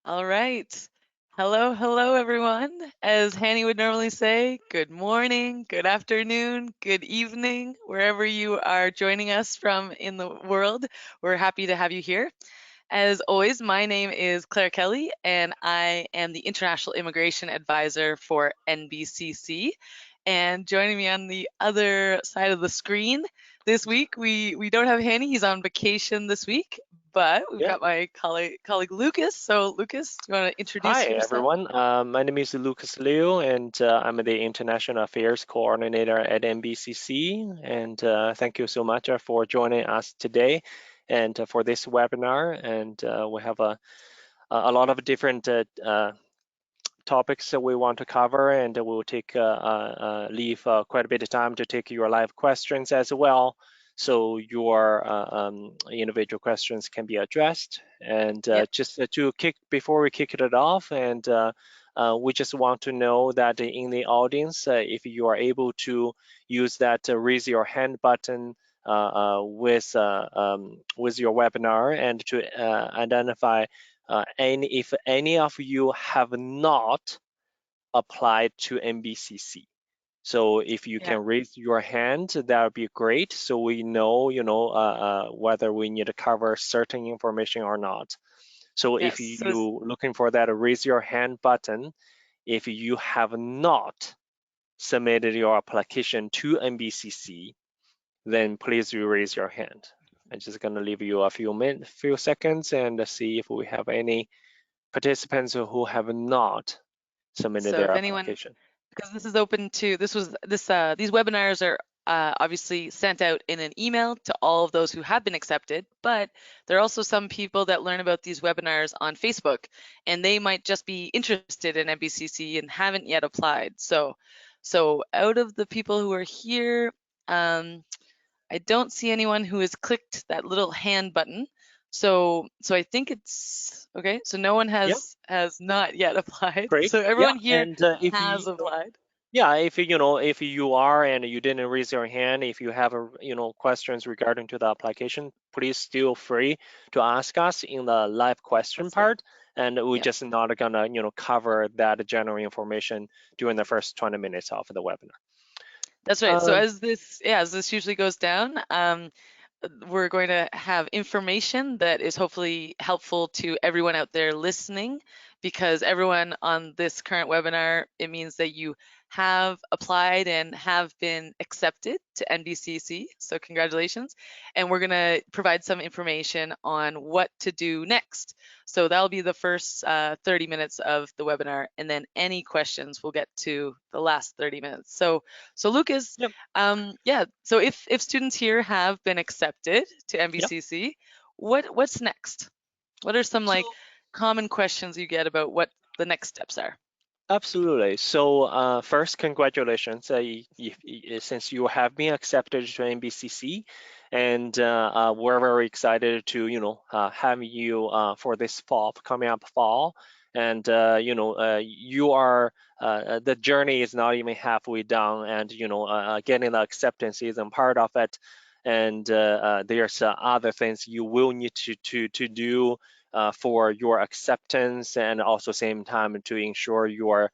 All right. Hello, hello, everyone. As Hanny would normally say, good morning, good afternoon, good evening, wherever you are joining us from in the world. We're happy to have you here. As always, my name is Claire Kelly, and I am the International Immigration Advisor for NBCC. And joining me on the other side of the screen this week, we don't have Hanny. He's on vacation this week, but we've Yeah. got my colleague Lucas. So, Lucas, do you want to Hi, introduce yourself? everyone. My name is Lucas Liu, and I'm the International Affairs Coordinator at NBCC. And thank you so much for joining us today and for this webinar. And we have a lot of different topics that we want to cover, and we'll leave quite a bit of time to take your live questions as well, so your individual questions can be addressed. And Yep. before we kick it off, and we just want to know that in the audience, if you are able to use that raise your hand button with your webinar, and to identify if any of you have not applied to NBCC. So if you Yeah. can raise your hand, that would be great. So we know, whether we need to cover certain information or not. So if Yes. you looking for that raise your hand button, if you have not submitted your application to NBCC, then please raise your hand. I'm just gonna leave you a few seconds and see if we have any participants who have not submitted So their if anyone, application. because this is open to these webinars are obviously sent out in an email to all of those who have been accepted, but there are also some people that learn about these webinars on Facebook, and they might just be interested in NBCC and haven't yet applied. So out of the people who are here, I don't see anyone who has clicked that little hand button. So I think it's okay. So no one Yeah, has not yet applied. great. So Yeah, everyone here and if has you applied. yeah, if you are and you didn't raise your hand, if you have questions regarding to the application, please feel free to ask us in the live question That's right. part, and we're Yep. just not gonna cover that general information during the first 20 minutes of the webinar. That's right. So Um, as this usually goes down, we're going to have information that is hopefully helpful to everyone out there listening, because everyone on this current webinar, it means that you have applied and have been accepted to NBCC. So congratulations. And we're going to provide some information on what to do next. So that'll be the first 30 minutes of the webinar, and then any questions we'll get to the last 30 minutes. So Lucas, yep, yeah. So if students here have been accepted to yep. NBCC, what's next? What are some So like common questions you get about what the next steps are? absolutely. So first, congratulations, since you have been accepted to NBCC, and we're very excited to have you for this fall, coming up fall, and you are the journey is not even halfway done, and getting the acceptance isn't part of it, and there's other things you will need to do for your acceptance, and also same time to ensure your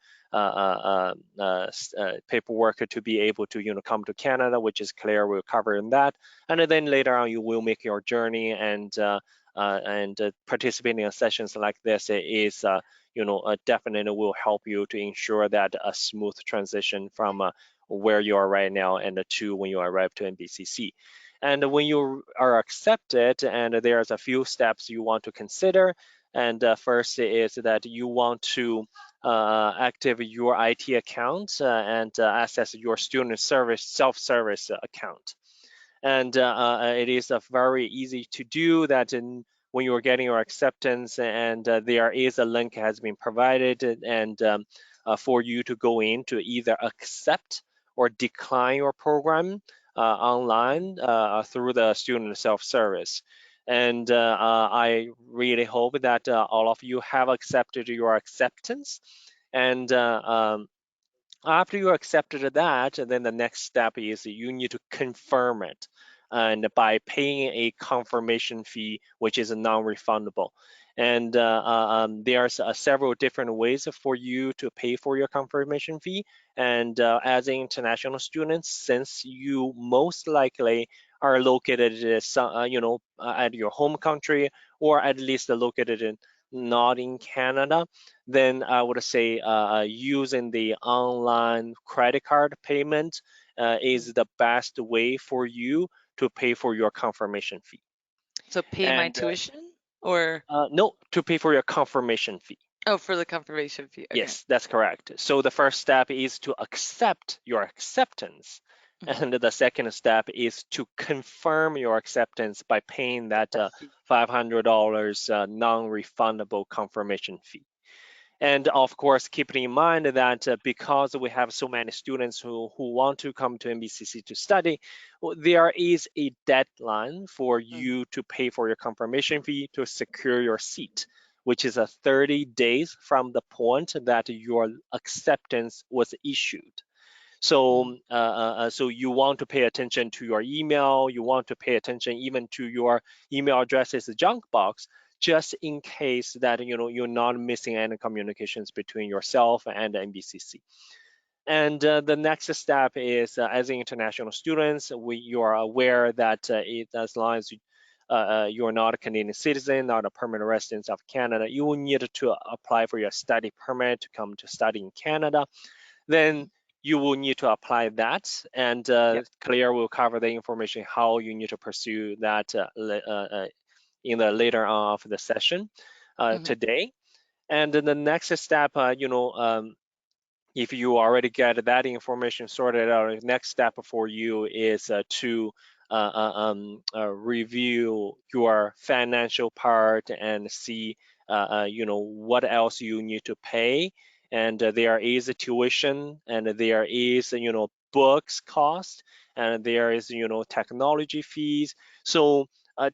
paperwork to be able to come to Canada, which is clear. We'll cover in that, and then later on you will make your journey, and participating in sessions like this is definitely will help you to ensure that a smooth transition from where you are right now and to when you arrive to NBCC. And when you are accepted, and there's a few steps you want to consider. And first is that you want to activate your IT account and access your student service self-service account. And it is very easy to do that when you're getting your acceptance, and there is a link has been provided, and for you to go in to either accept or decline your program online through the student self-service. And I really hope that all of you have accepted your acceptance. And after you accepted that, then the next step is you need to confirm it and by paying a confirmation fee, which is non-refundable. And there's several different ways for you to pay for your confirmation fee. And as an international student, since you most likely are located at your home country, or at least located in not in Canada, then I would say using the online credit card payment Mm. is the best way for you to pay for your confirmation fee. So pay my And tuition or no, to pay for your confirmation fee. oh, for the confirmation fee. Okay. Yes, that's correct. So the first step is to accept your acceptance. Hmm. And the second step is to confirm your acceptance by paying that That fee. $500 non-refundable confirmation fee. And of course, keeping in mind that because we have so many students who want to come to NBCC to study, there is a deadline for Hmm. you to pay for your confirmation fee to secure your seat, which is 30 days from the point that your acceptance was issued. Hmm. So you want to pay attention to your email. You want to pay attention even to your email address's junk box, just in case that you're not missing any communications between yourself and NBCC. And the next step is, as international students, you are aware that as long as you are not a Canadian citizen, not a permanent resident of Canada, you will need to apply for your study permit to come to study in Canada. Then you will need to apply that, and Yep. Claire will cover the information how you need to pursue that in the later on of the session Hmm. today. And then the next step, if you already get that information sorted out, the next step for you is to review your financial part and see what else you need to pay. And there is a tuition, and there is books cost, and there is technology fees. So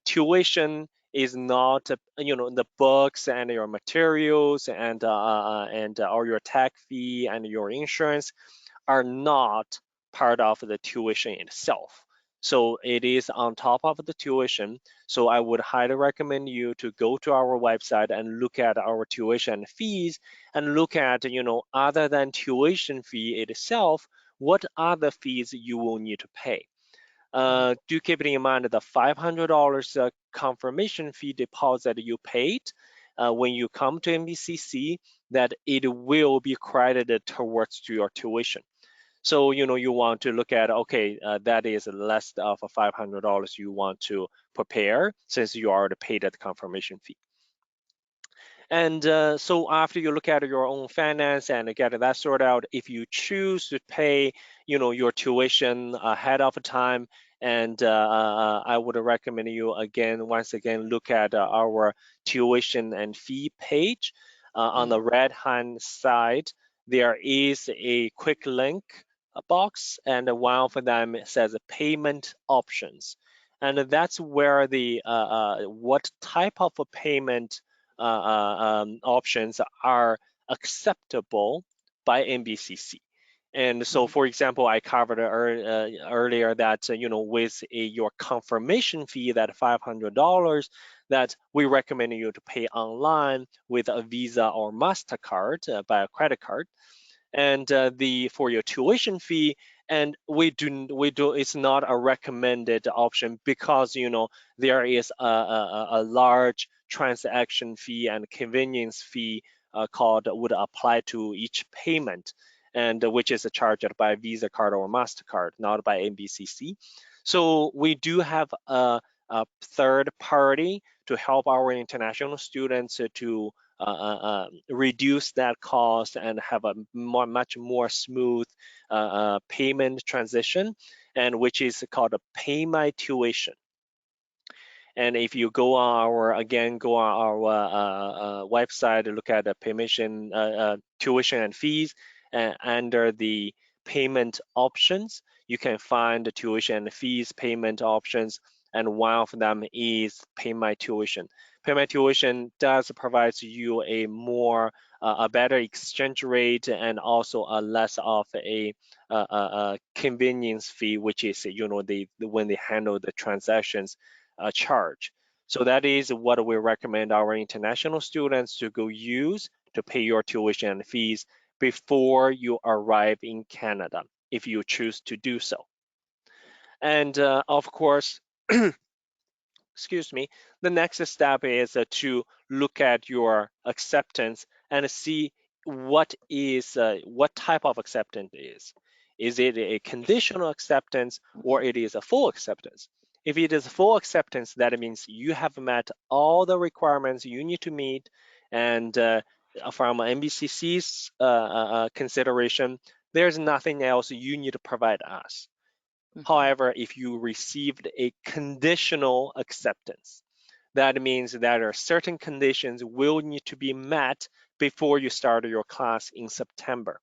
tuition is not the books and your materials and or your tech fee and your insurance are not part of the tuition itself. So it is on top of the tuition. So I would highly recommend you to go to our website and look at our tuition fees and look at, other than tuition fee itself, what other fees you will need to pay. Hmm. Do keep in mind the $500 confirmation fee deposit you paid when you come to NBCC, that it will be credited towards to your tuition. So you want to look at, okay, that is less of a $500 you want to prepare since you already paid that confirmation fee. And so after you look at your own finance and get that sorted out, if you choose to pay, your tuition ahead of time, and I would recommend you once again, look at our tuition and fee page. On the Hmm. right hand side, there is a quick link box, and one of them says payment options. And that's where the what type of a payment options are acceptable by NBCC. And so, Hmm. for example, I covered earlier that with your confirmation fee, that $500, that we recommend you to pay online with a Visa or Mastercard by a credit card, and the for your tuition fee, and we do it's not a recommended option because there is a large transaction fee and convenience fee called would apply to each payment, and which is charged by Visa card or Mastercard, not by NBCC. So we do have a third party to help our international students to reduce that cost and have a much more smooth payment transition, and which is called a Pay My Tuition. And if you go on our website, look at the tuition and fees, and under the payment options, you can find the tuition and fees payment options. and one of them is Pay My Tuition. Pay My Tuition does provide you a better exchange rate and also a less of a convenience fee, which is when they handle the transactions charge. So that is what we recommend our international students to go use to pay your tuition fees before you arrive in Canada, if you choose to do so. And of course, excuse me, the next step is to look at your acceptance and see what type of acceptance is. Is it a conditional acceptance or it is a full acceptance? If it is full acceptance, that means you have met all the requirements you need to meet, and from NBCC's consideration, there's nothing else you need to provide us. However, if you received a conditional acceptance, that means that there are certain conditions will need to be met before you start your class in September.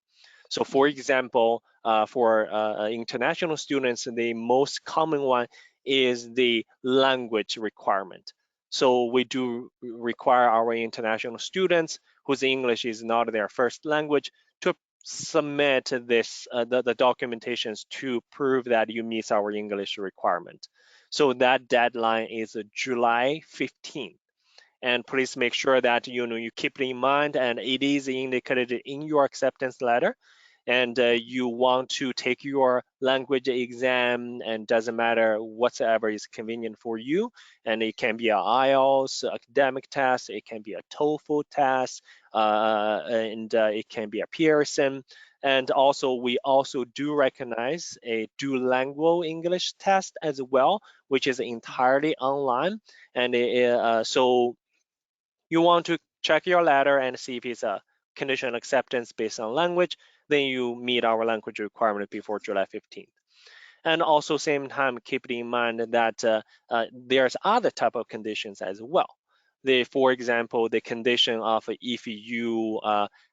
So for example, for international students, the most common one is the language requirement. So we do require our international students whose English is not their first language to submit the documentations to prove that you meet our English requirement. So that deadline is July 15th. And please make sure that you keep it in mind and it is indicated in your acceptance letter. And you want to take your language exam, and doesn't matter whatsoever is convenient for you. And it can be an IELTS academic test, it can be a TOEFL test, and it can be a Pearson. And also, we also do recognize a duolingual English test as well, which is entirely online. And so you want to check your letter and see if it's a conditional acceptance based on language, then you meet our language requirement before July 15th. And also same time, keep in mind that there's other type of conditions as well. For example, the condition of if you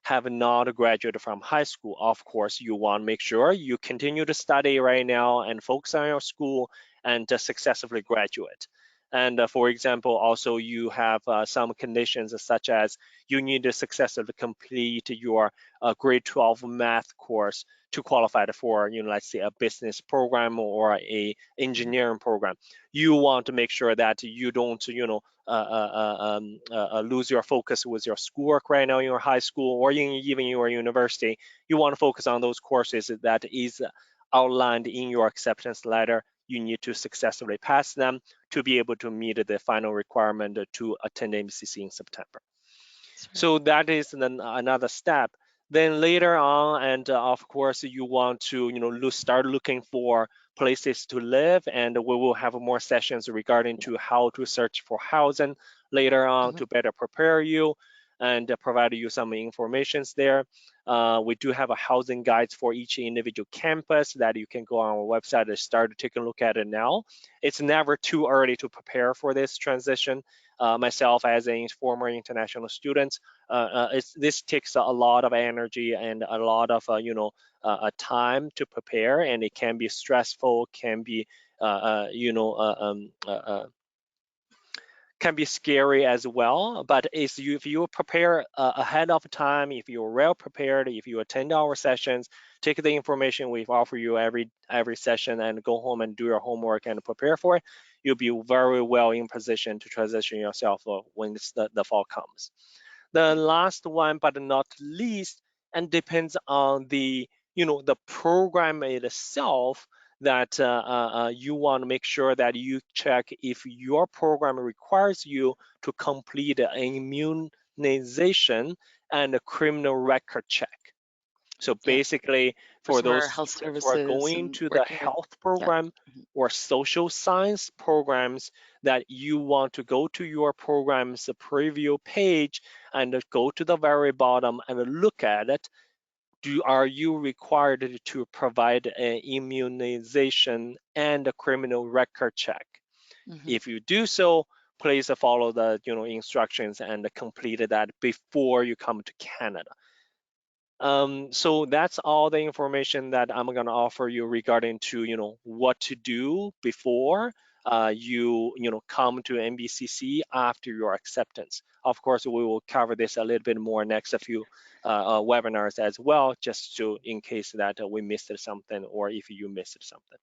have not graduated from high school, of course, you want to make sure you continue to study right now and focus on your school and successfully graduate. And for example, also you have some conditions such as you need to successfully complete your grade 12 math course to qualify for, let's say a business program or a engineering program. You want to make sure that you don't, lose your focus with your schoolwork right now in your high school or even your university. You want to focus on those courses that is outlined in your acceptance letter. You need to successfully pass them to be able to meet the final requirement to attend NBCC in September. So that is another step. Then later on, and of course, you want to start looking for places to live, and we will have more sessions regarding to how to search for housing later on to better prepare you and provide you some informations there. We do have a housing guides for each individual campus that you can go on our website and start taking a look at it now. It's never too early to prepare for this transition. Myself as a former international student, this takes a lot of energy and a lot of time to prepare, and it can be stressful, can be scary as well. But if you prepare ahead of time, if you're well prepared, if you attend our sessions, take the information we offer you every session and go home and do your homework and prepare for it, you'll be very well in position to transition yourself when the fall comes. The last one, but not least, and depends on the program itself, that you want to make sure that you check if your program requires you to complete an immunization and a criminal record check. So basically, for some of our those health students who are services going and to the working with, health yeah. program or social science programs, that you want to go to your program's preview page and go to the very bottom and look at it. Are you required to provide an immunization and a criminal record check? If you do so, please follow the instructions and complete that before you come to Canada. So that's all the information that I'm going to offer you regarding to what to do before you come to NBCC after your acceptance. Of course, we will cover this a little bit more next few webinars as well, just to in case that we missed something or if you missed something.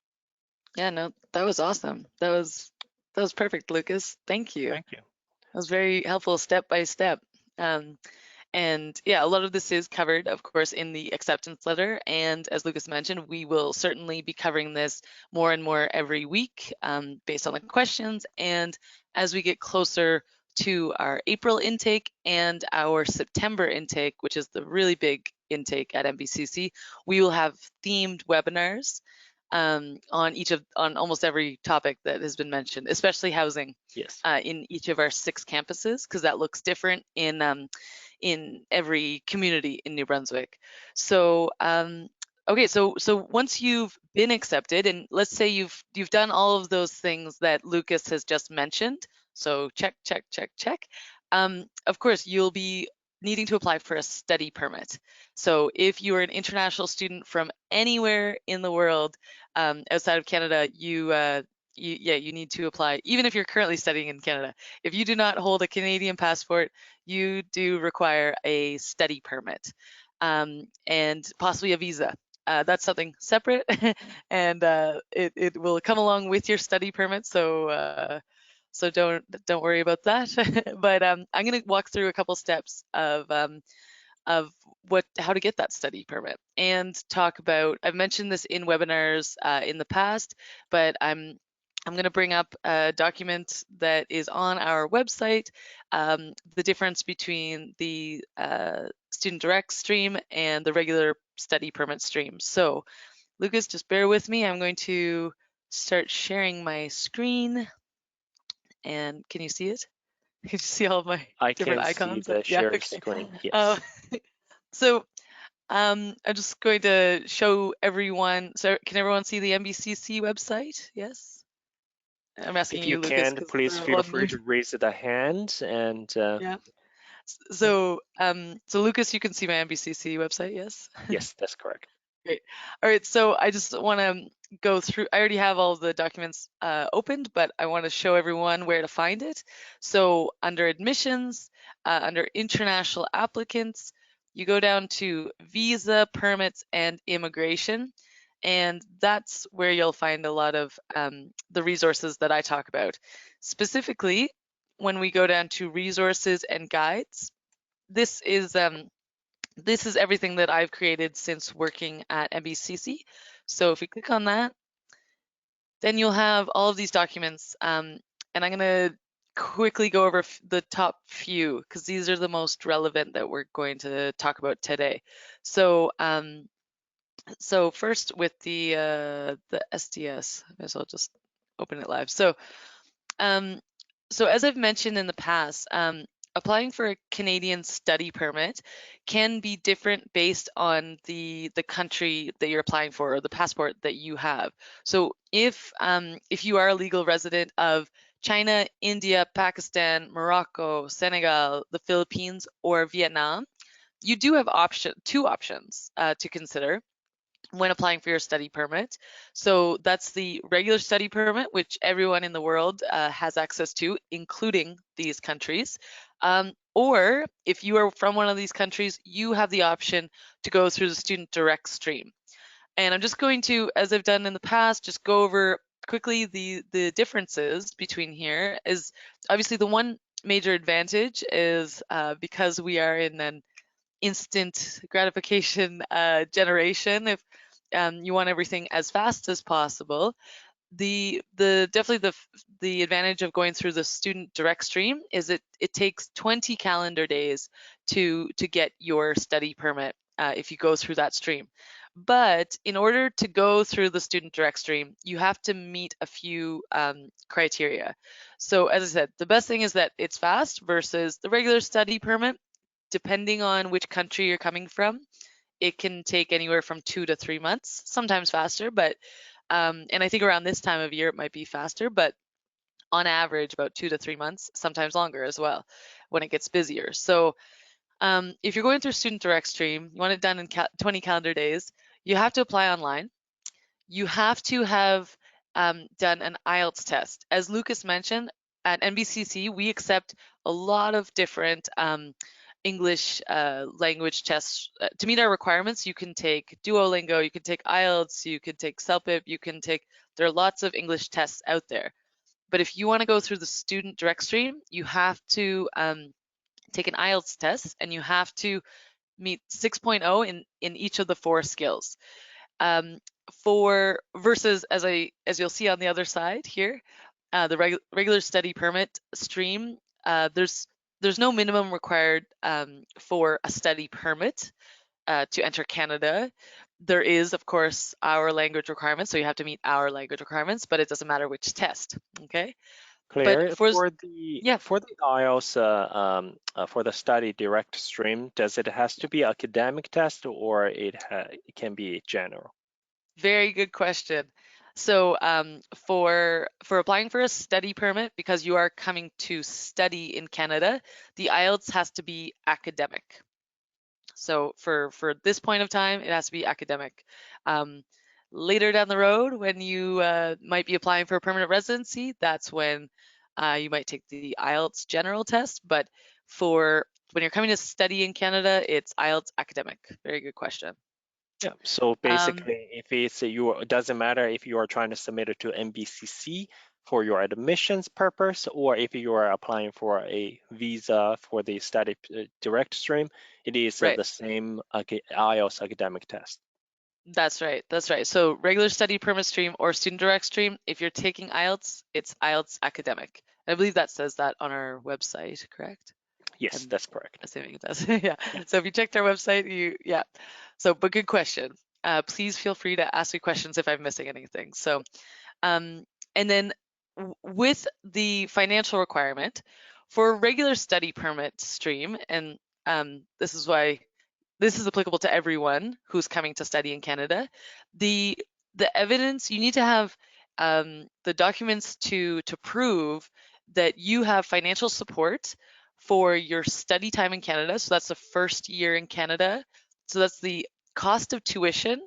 Yeah, no, that was awesome. That was perfect, Lucas. Thank you. Thank you. That was very helpful step by step. Um, And yeah, a lot of this is covered, of course, in the acceptance letter. And as Lucas mentioned, we will certainly be covering this more and more every week based on the questions. And as we get closer to our April intake and our September intake, which is the really big intake at NBCC, we will have themed webinars on almost every topic that has been mentioned, especially housing Yes. in each of our 6 campuses, because that looks different in every community in New Brunswick. So okay, so once you've been accepted, and let's say you've done all of those things that Lucas has just mentioned, so check, check, check, check. Of course, you'll be needing to apply for a study permit. So if you are an international student from anywhere in the world outside of Canada, you need to apply, even if you're currently studying in Canada. If you do not hold a Canadian passport, you do require a study permit and possibly a visa. That's something separate, and it will come along with your study permit. So don't worry about that. But I'm going to walk through a couple steps of how to get that study permit and talk about. I've mentioned this in webinars in the past, but I'm going to bring up a document that is on our website, the difference between the student direct stream and the regular study permit stream. So Lucas, just bear with me. I'm going to start sharing my screen. And can you see it? Can you see all of my I different can see icons? the Yeah, shared okay. screen. Uh, Yes. so I'm just going to show everyone. So can everyone see the NBCC website? Yes? I'm asking If you you, Lucas, can, because please they're feel all free new. to raise the hand and Yeah. So Lucas, you can see my NBCC website, yes? yes, that's correct. Great. All right, so I just want to go through. I already have all the documents opened, but I want to show everyone where to find it. So under admissions, under international applicants, you go down to visa, permits, and immigration. And that's where you'll find a lot of the resources that I talk about. Specifically, when we go down to resources and guides, this is everything that I've created since working at NBCC. So if we click on that, then you'll have all of these documents. And I'm going to quickly go over the top few because these are the most relevant that we're going to talk about today. So first with the SDS, I may as well just open it live. Um, so as I've mentioned in the past, applying for a Canadian study permit can be different based on the country that you're applying for or the passport that you have. So if you are a legal resident of China, India, Pakistan, Morocco, Senegal, the Philippines, or Vietnam, you do have two options to consider when applying for your study permit. So that's the regular study permit, which everyone in the world has access to, including these countries. Or if you are from one of these countries, you have the option to go through the student direct stream. And I'm just going to, as I've done in the past, just go over quickly the differences between here. Is obviously the one major advantage is because we are in an instant gratification generation. If you want everything as fast as possible, definitely the advantage of going through the student direct stream is it takes 20 calendar days to get your study permit if you go through that stream. But in order to go through the student direct stream, you have to meet a few criteria. So as I said, the best thing is that it's fast versus the regular study permit. Depending on which country you're coming from, it can take anywhere from 2 to 3 months, sometimes faster, but and I think around this time of year it might be faster, but on average about 2 to 3 months, sometimes longer as well when it gets busier. So if you're going through student direct stream, you want it done in 20 calendar days, you have to apply online. You have to have done an IELTS test. As Lucas mentioned, at NBCC, we accept a lot of different English language tests. To meet our requirements, you can take Duolingo, you can take IELTS, you can take CELPIP, there are lots of English tests out there. But if you want to go through the student direct stream, you have to take an IELTS test and you have to meet 6.0 in each of the 4 skills. For versus as you'll see on the other side here, the regular study permit stream, there's no minimum required for a study permit to enter Canada. There is, of course, our language requirements, so you have to meet our language requirements, but it doesn't matter which test. Okay, but Claire, yeah, for the IELTS for the study direct stream, does it has to be academic test or it can be general? very good question. So for applying for a study permit, because you are coming to study in Canada, the IELTS has to be academic. So for this point of time, it has to be academic. Later down the road, when you might be applying for a permanent residency, that's when you might take the IELTS general test. But for when you're coming to study in Canada, it's IELTS academic. Very good question. Yeah, so Um, basically, if it doesn't matter if you are trying to submit it to NBCC for your admissions purpose, or if you are applying for a visa for the study direct stream, it is right. the same IELTS academic test. That's right. That's right. So regular study permit stream or student direct stream, if you're taking IELTS, it's IELTS academic. I believe that says that on our website, correct? Yes, I'm that's correct. assuming it does. Yeah. So if you checked our website, yeah. So, but good question. Please feel free to ask me questions if I'm missing anything. So, and then with the financial requirement for a regular study permit stream, and this is why this is applicable to everyone who's coming to study in Canada. The evidence you need to have the documents to prove that you have financial support for your study time in Canada. So that's the first year in Canada. So that's the cost of tuition.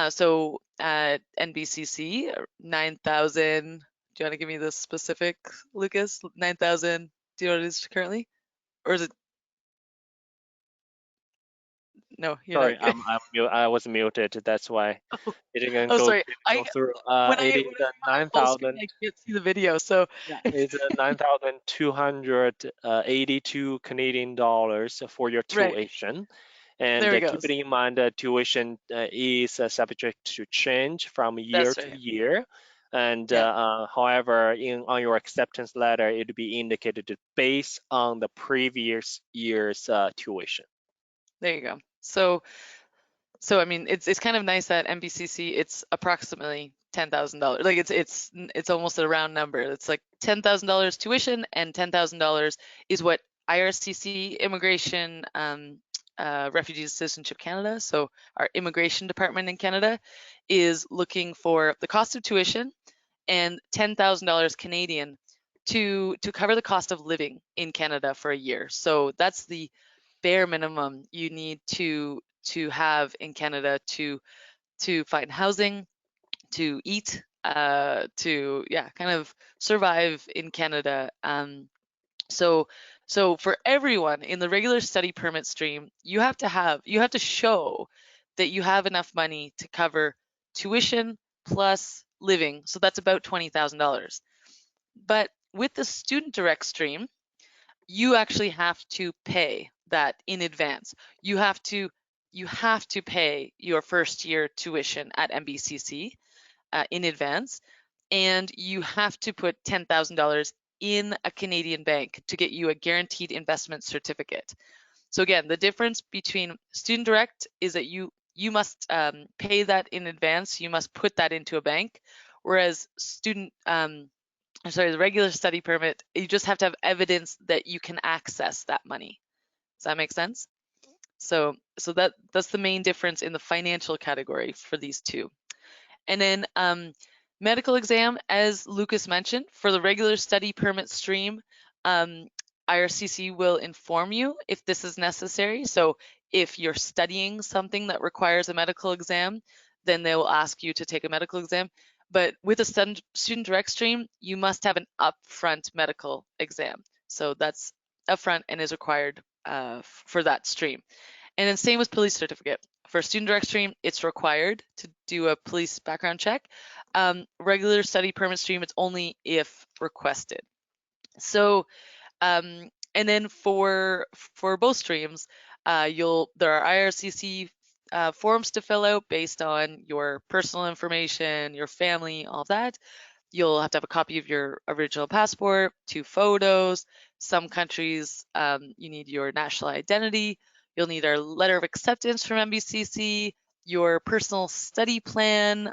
So at NBCC, 9,000. Do you want to give me the specific, Lucas? 9,000. Do you know what it is currently? Or is it? No, you're not. Sorry, I was muted. That's why it didn't Oh, sorry. didn't go through. When It I is have it on full screen, 9,000. I can't see the video. So Yeah, it's 9,282 Canadian dollars for your right, tuition. And there we go. keep it in mind that tuition is subject to change from year That's to right. year. And Yeah, however, on your acceptance letter, it will be indicated based on the previous year's tuition. there you go. So I mean, it's kind of nice that NBCC it's approximately $10,000. Like it's almost a round number. It's like $10,000 tuition and $10,000 is what IRCC Immigration Refugees Citizenship Canada, so our immigration department in Canada, is looking for the cost of tuition and $10,000 Canadian to cover the cost of living in Canada for a year. So that's the bare minimum you need to have in Canada to find housing, to eat, to kind of survive in Canada. So for everyone in the regular study permit stream, you have to show that you have enough money to cover tuition plus living. So that's about $20,000. But with the student direct stream, you actually have to pay that in advance. You have to pay your first year tuition at NBCC in advance, and you have to put $10,000 in a Canadian bank to get you a guaranteed investment certificate. So again, the difference between student direct is that you must pay that in advance. You must put that into a bank, whereas the regular study permit, you just have to have evidence that you can access that money. Does that make sense? So that's the main difference in the financial category for these two. And then medical exam, as Lucas mentioned, for the regular study permit stream, IRCC will inform you if this is necessary. So if you're studying something that requires a medical exam, then they will ask you to take a medical exam. But with a student direct stream, you must have an upfront medical exam. So that's upfront and is required for that stream. And then same with police certificate. For student direct stream, it's required to do a police background check. Regular study permit stream, it's only if requested. So and then for both streams, there are IRCC forms to fill out based on your personal information, your family, all that. You'll have to have a copy of your original passport, 2 photos. Some countries, you need your national identity. You'll need a letter of acceptance from NBCC, your personal study plan,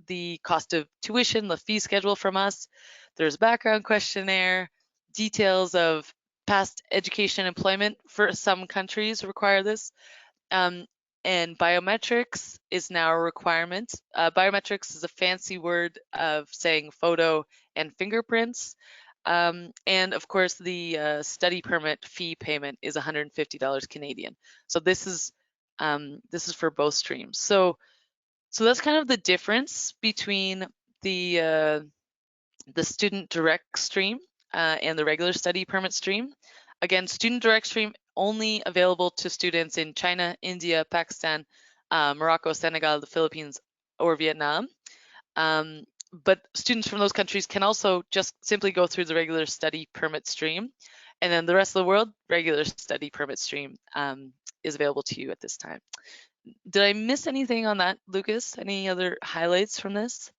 the cost of tuition, the fee schedule from us. There's a background questionnaire, details of past education and employment for some countries require this. Um, and biometrics is now a requirement. Biometrics is a fancy word of saying photo and fingerprints. And of course, the study permit fee payment is $150 Canadian. So this is for both streams. So that's kind of the difference between the student direct stream and the regular study permit stream. Again, student direct stream only available to students in China, India, Pakistan, Morocco, Senegal, the Philippines, or Vietnam. But students from those countries can also just simply go through the regular study permit stream. And then the rest of the world, regular study permit stream is available to you at this time. Did I miss anything on that, Lucas? Any other highlights from this?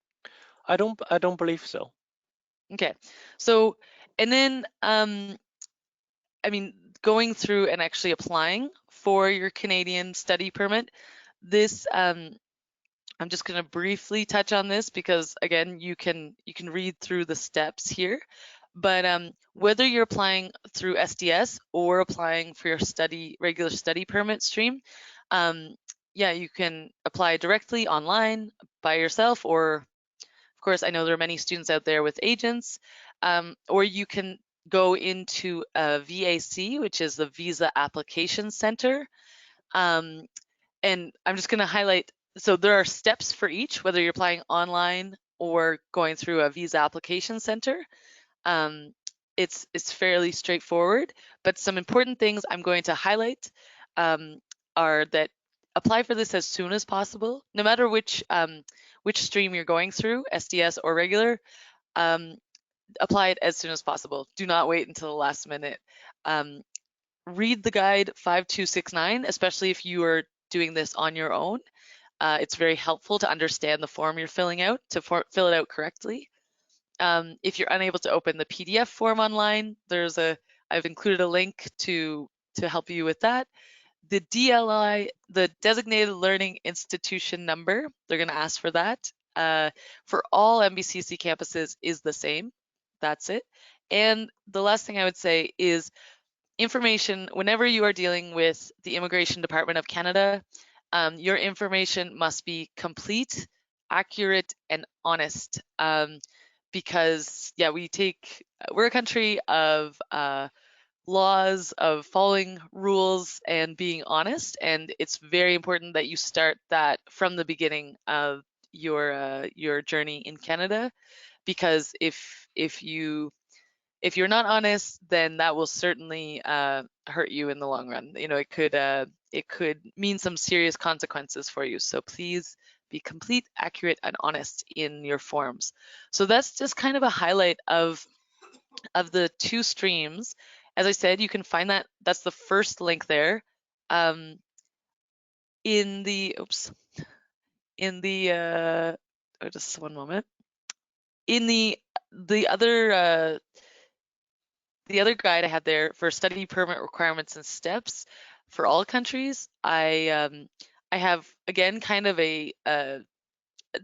I don't believe so. Okay. So, and then, I mean, going through and actually applying for your Canadian study permit, this, I'm just going to briefly touch on this because again, you can read through the steps here. But whether you're applying through SDS or applying for your regular study permit stream, yeah, you can apply directly online by yourself, or of course, I know there are many students out there with agents, or you can go into a VAC, which is the Visa Application Center. And I'm just going to highlight, so there are steps for each, whether you're applying online or going through a Visa Application Center. It's fairly straightforward, but some important things I'm going to highlight are that apply for this as soon as possible, no matter which stream you're going through, SDS or regular. Apply it as soon as possible. Do not wait until the last minute. Read the guide 5269, especially if you are doing this on your own. It's very helpful to understand the form you're filling out, to fill it out correctly. If you're unable to open the PDF form online, I've included a link to help you with that. The DLI, the Designated Learning Institution number, they're going to ask for that. For all NBCC campuses is the same. That's it. And the last thing I would say is information, whenever you are dealing with the Immigration Department of Canada, your information must be complete, accurate, and honest. Because, yeah, we're a country of laws, of following rules and being honest, and it's very important that you start that from the beginning of your journey in Canada, because if you're not honest, then that will certainly hurt you in the long run. You know, it could mean some serious consequences for you. So please be complete, accurate, and honest in your forms. So that's just kind of a highlight of the 2 streams. As I said, you can find that's the first link there. In the just one moment. In the other guide I had there for study permit requirements and steps for all countries, I have again kind of a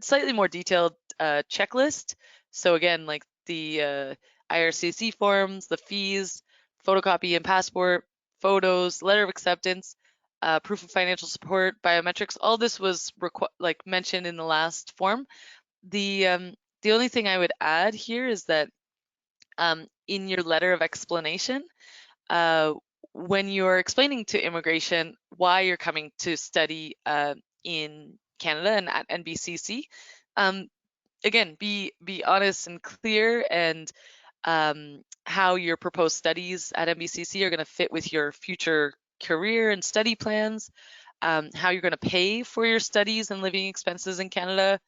slightly more detailed checklist. So again, like the IRCC forms, the fees, photocopy and passport, photos, letter of acceptance, proof of financial support, biometrics. All this was mentioned in the last form. The only thing I would add here is that in your letter of explanation, when you're explaining to immigration why you're coming to study in Canada and at NBCC, again, be honest and clear, and how your proposed studies at NBCC are going to fit with your future career and study plans, how you're going to pay for your studies and living expenses in Canada,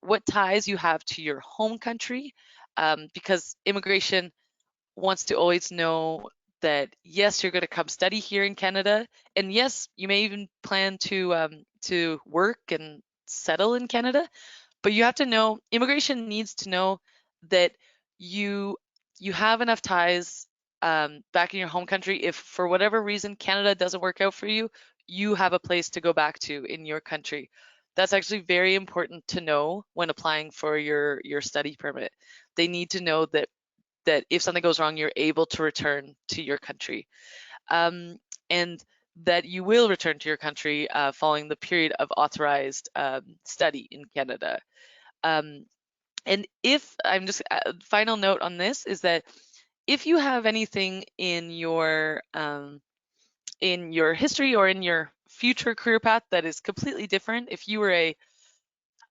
what ties you have to your home country, because immigration wants to always know that yes, you're going to come study here in Canada, and yes, you may even plan to work and settle in Canada, but you have to know, immigration needs to know that you you have enough ties back in your home country. If for whatever reason Canada doesn't work out for you, you have a place to go back to in your country. That's actually very important to know when applying for your study permit. They need to know that if something goes wrong, you're able to return to your country, and that you will return to your country following the period of authorized study in Canada. Um, and if I'm just final note on this is that if you have anything in your history or in your future career path that is completely different, if you were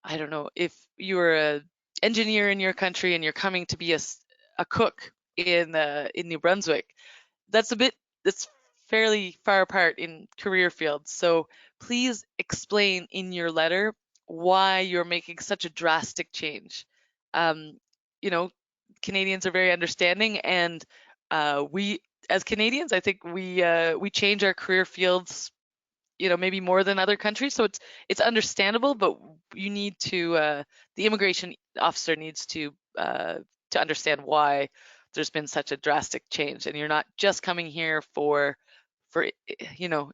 I don't know, if you were a engineer in your country and you're coming to be a cook in New Brunswick, that's a bit that's fairly far apart in career fields. So please explain in your letter why you're making such a drastic change. Um, you know, Canadians are very understanding, and we as Canadians, I think we change our career fields, maybe more than other countries. So it's understandable, but you need to the immigration officer needs to understand why there's been such a drastic change, and you're not just coming here for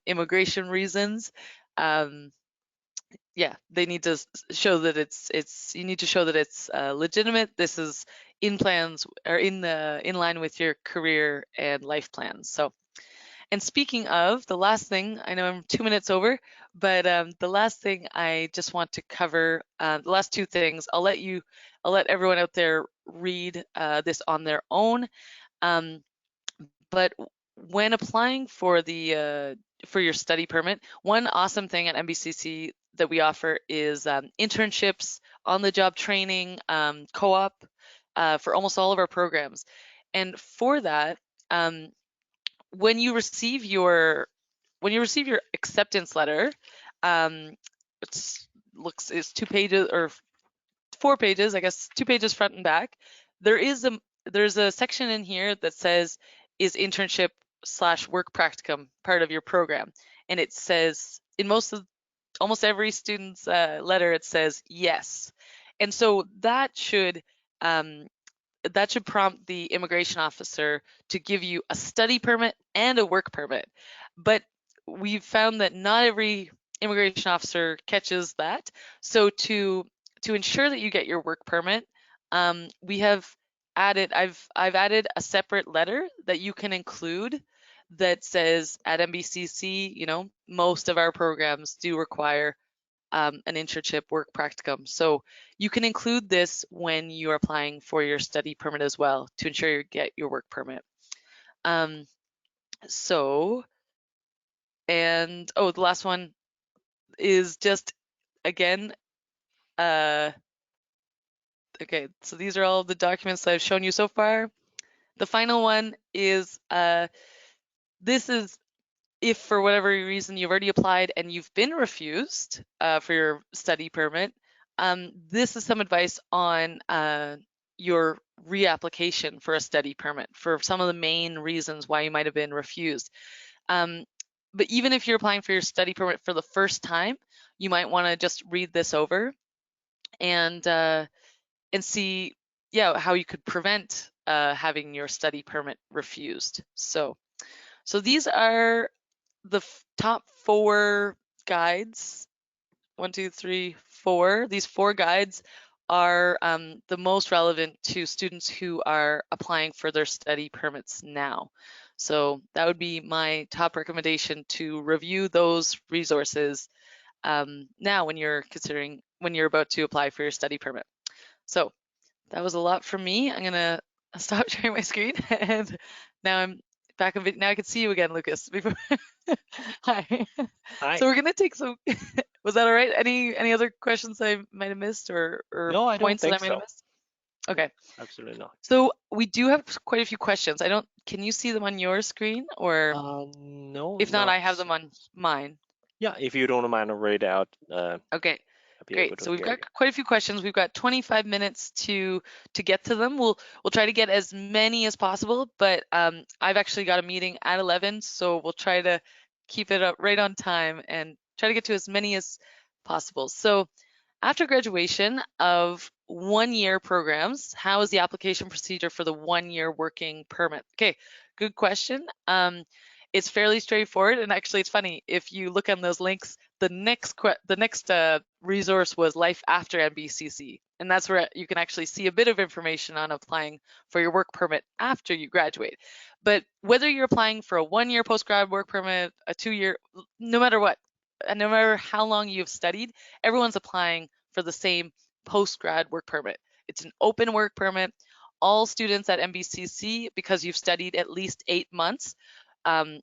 immigration reasons. Um, yeah, they need to show that it's you need to show that it's legitimate. This is in plans or in line with your career and life plans. So, and speaking of, the last thing, I know I'm 2 minutes over, but the last thing I just want to cover, the last two things, I'll let everyone out there read this on their own. Um, but when applying for your study permit, one awesome thing at NBCC that we offer is internships, on-the-job training, co-op for almost all of our programs. And for that, um, when you receive your acceptance letter, um, it's 2 pages or 4 pages, I guess, 2 pages front and back. There's a section in here that says, is internship slash work practicum part of your program? And it says in almost every student's letter, it says yes. And so um, that should prompt the immigration officer to give you a study permit and a work permit. But we've found that not every immigration officer catches that. So to ensure that you get your work permit, we have I've added a separate letter that you can include that says at NBCC, most of our programs do require an internship work practicum. So you can include this when you're applying for your study permit as well to ensure you get your work permit. Um, so, and oh, the last one is just again, uh, okay, so these are all the documents that I've shown you so far. The final one is this is if for whatever reason you've already applied and you've been refused for your study permit, this is some advice on your reapplication for a study permit for some of the main reasons why you might have been refused. Um, but even if you're applying for your study permit for the first time, you might want to just read this over and see, yeah, how you could prevent having your study permit refused. So these are the top 4 guides. 1, 2, 3, 4. These 4 guides are the most relevant to students who are applying for their study permits now. So that would be my top recommendation, to review those resources now when you're about to apply for your study permit. So that was a lot from me. I'm gonna stop sharing my screen, and now I'm back of it. Now I can see you again, Lucas. Before. Hi. Hi. So we're gonna take some. Was that all right? Any other questions I might have missed or No, I don't points that I think might have so. missed? No, Okay. absolutely not. So we do have quite a few questions. I don't. Can you see them on your screen, or No, if not, not. I have them on mine. Yeah, if you don't mind to read out, Okay. I'll be able Great. to So we've hear got you. quite a few questions. We've got 25 minutes to get to them. We'll try to get as many as possible, but I've actually got a meeting at 11, so we'll try to keep it up right on time and try to get to as many as possible. So after graduation of 1 year programs, how is the application procedure for the 1 year working permit? Okay, good question. It's fairly straightforward, and actually, it's funny if you look on those links. The next resource was Life After NBCC, and that's where you can actually see a bit of information on applying for your work permit after you graduate. But whether you're applying for a 1 year postgrad work permit, a 2 year, no matter what, and no matter how long you've studied, everyone's applying for the same postgrad work permit. It's an open work permit. All students at NBCC, because you've studied at least 8 months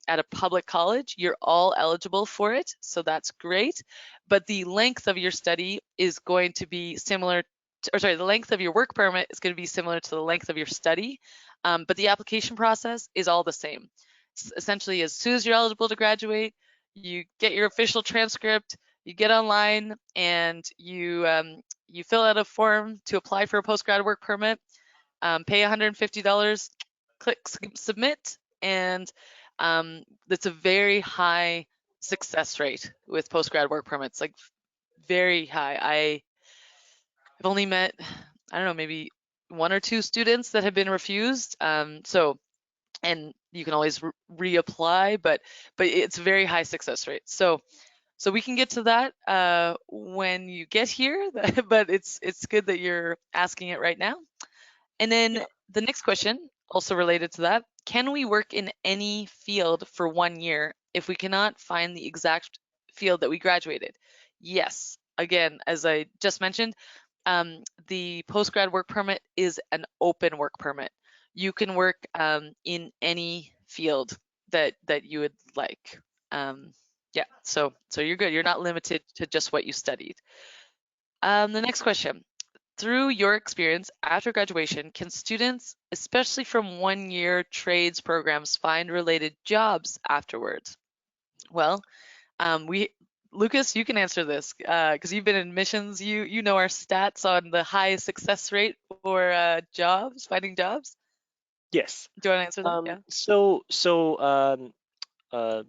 at a public college, you're all eligible for it. So that's great. But the length of your study is going to be similar, the length of your work permit is going to be similar to the length of your study. But the application process is all the same. Essentially, as soon as you're eligible to graduate, you get your official transcript, you get online, and you fill out a form to apply for a postgrad work permit, pay $150, click submit, and it's a very high success rate with postgrad work permits, like very high. I've only met, I don't know, maybe one or two students that have been refused. And you can always reapply, but it's a very high success rate. So we can get to that when you get here, but it's good that you're asking it right now. And then Yeah. the next question, also related to that, can we work in any field for 1 year if we cannot find the exact field that we graduated? Yes. Again, as I just mentioned, the postgrad work permit is an open work permit. You can work in any field that you would like. Yeah, so you're good. You're not limited to just what you studied. The next question. Through your experience after graduation, can students, especially from 1 year trades programs, find related jobs afterwards? Well, we Lucas, you can answer this because you've been in admissions. You know our stats on the high success rate for jobs, finding jobs. Yes. Do you want to answer that? Um, Yeah. so so um, uh,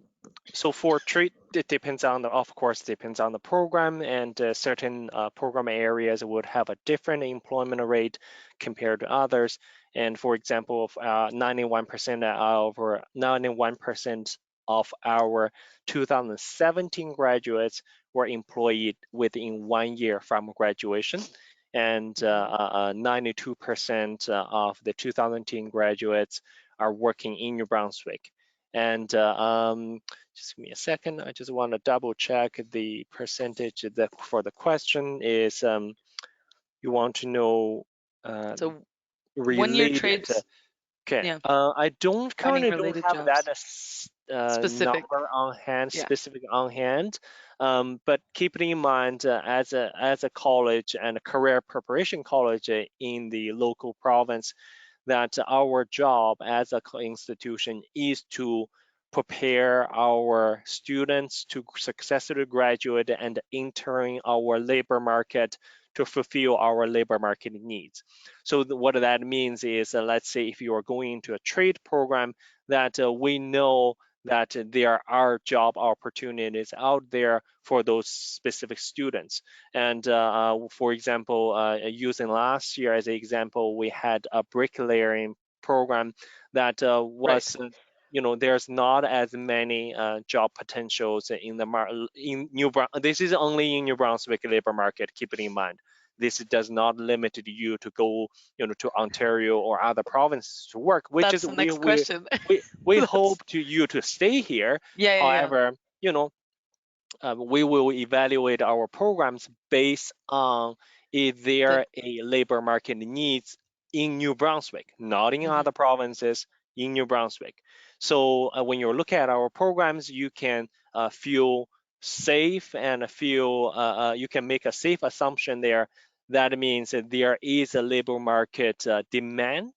so for trade, it depends on of course, depends on the program, and certain program areas would have a different employment rate compared to others. And for example, 91% of our 91% of our 2017 graduates were employed within 1 year from graduation, and Hmm. 92% of the 2010 graduates are working in New Brunswick. And just give me a second. I just want to double check the percentage that for the question is you want to know So 1 year related. trades, Okay, yeah, I don't finding currently don't related have that jobs, as specific. number on hand, Yeah. specific on hand. But keep it in mind as a college and a career preparation college in the local province, that our job as a institution is to prepare our students to successfully graduate and entering our labor market to fulfill our labor market needs. So what that means is, let's say if you are going into a trade program, that we know that there are job opportunities out there for those specific students. And for example, using last year as an example, we had a bricklayering program that Right. was there's not as many job potentials in in this is only in New Brunswick labor market. Keep it in mind. This does not limit you to go, to Ontario or other provinces to work, which is That's the next question. we That's hope to you to stay here. yeah, yeah, yeah. However, we will evaluate our programs based on is The there a labor market needs in New Brunswick, not in mhm. other provinces, in New Brunswick. So when you look at our programs, you can feel safe and feel you can make a safe assumption there. That means that there is a labor market demand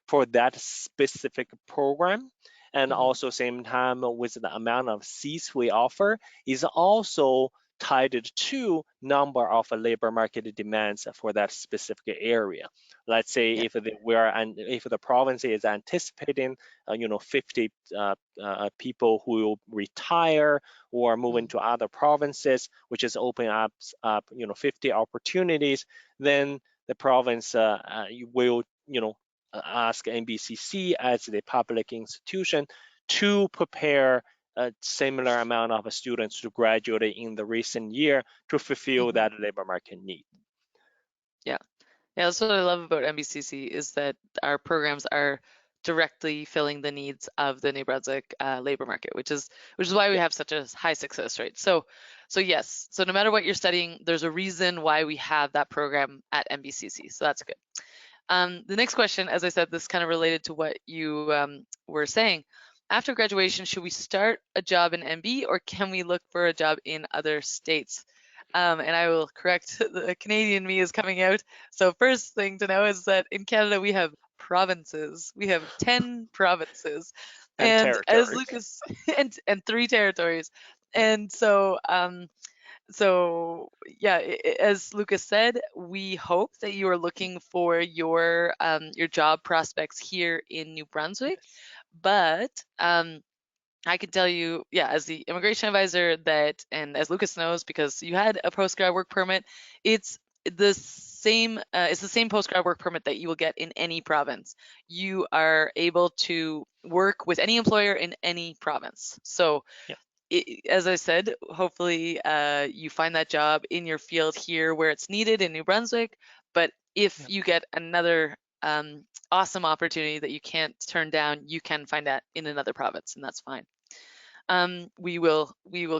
for that specific program. And Hmm. also same time with the amount of seats we offer is also tied to number of labor market demands for that specific area. Let's say Yeah. if the province is anticipating 50 people who will retire or move Hmm. into other provinces, which is opening up 50 opportunities, then the province will ask NBCC as the public institution to prepare a similar amount of students to graduate in the recent year to fulfill Hmm. that labor market need. Yeah. Yeah, that's what I love about NBCC is that our programs are directly filling the needs of the New Brunswick labor market, which is why we Yeah, have such a high success rate. So yes, so no matter what you're studying, there's a reason why we have that program at NBCC. So that's good. The next question, as I said, this kind of related to what you were saying. After graduation, should we start a job in NB or can we look for a job in other states? And I will correct the Canadian me is coming out. So first thing to know is that in Canada we have provinces. We have 10 provinces. and And as territories. Lucas and three territories. Yeah. And so yeah, as Lucas said, we hope that you are looking for your job prospects here in New Brunswick. Yes. But I can tell you, yeah, as the immigration advisor that, and as Lucas knows, because you had a postgrad work permit, it's it's the same postgrad work permit that you will get in any province. You are able to work with any employer in any province. So Yeah. as I said, hopefully you find that job in your field here where it's needed in New Brunswick. But if Yeah. you get another awesome opportunity that you can't turn down, you can find that in another province, and that's fine. We will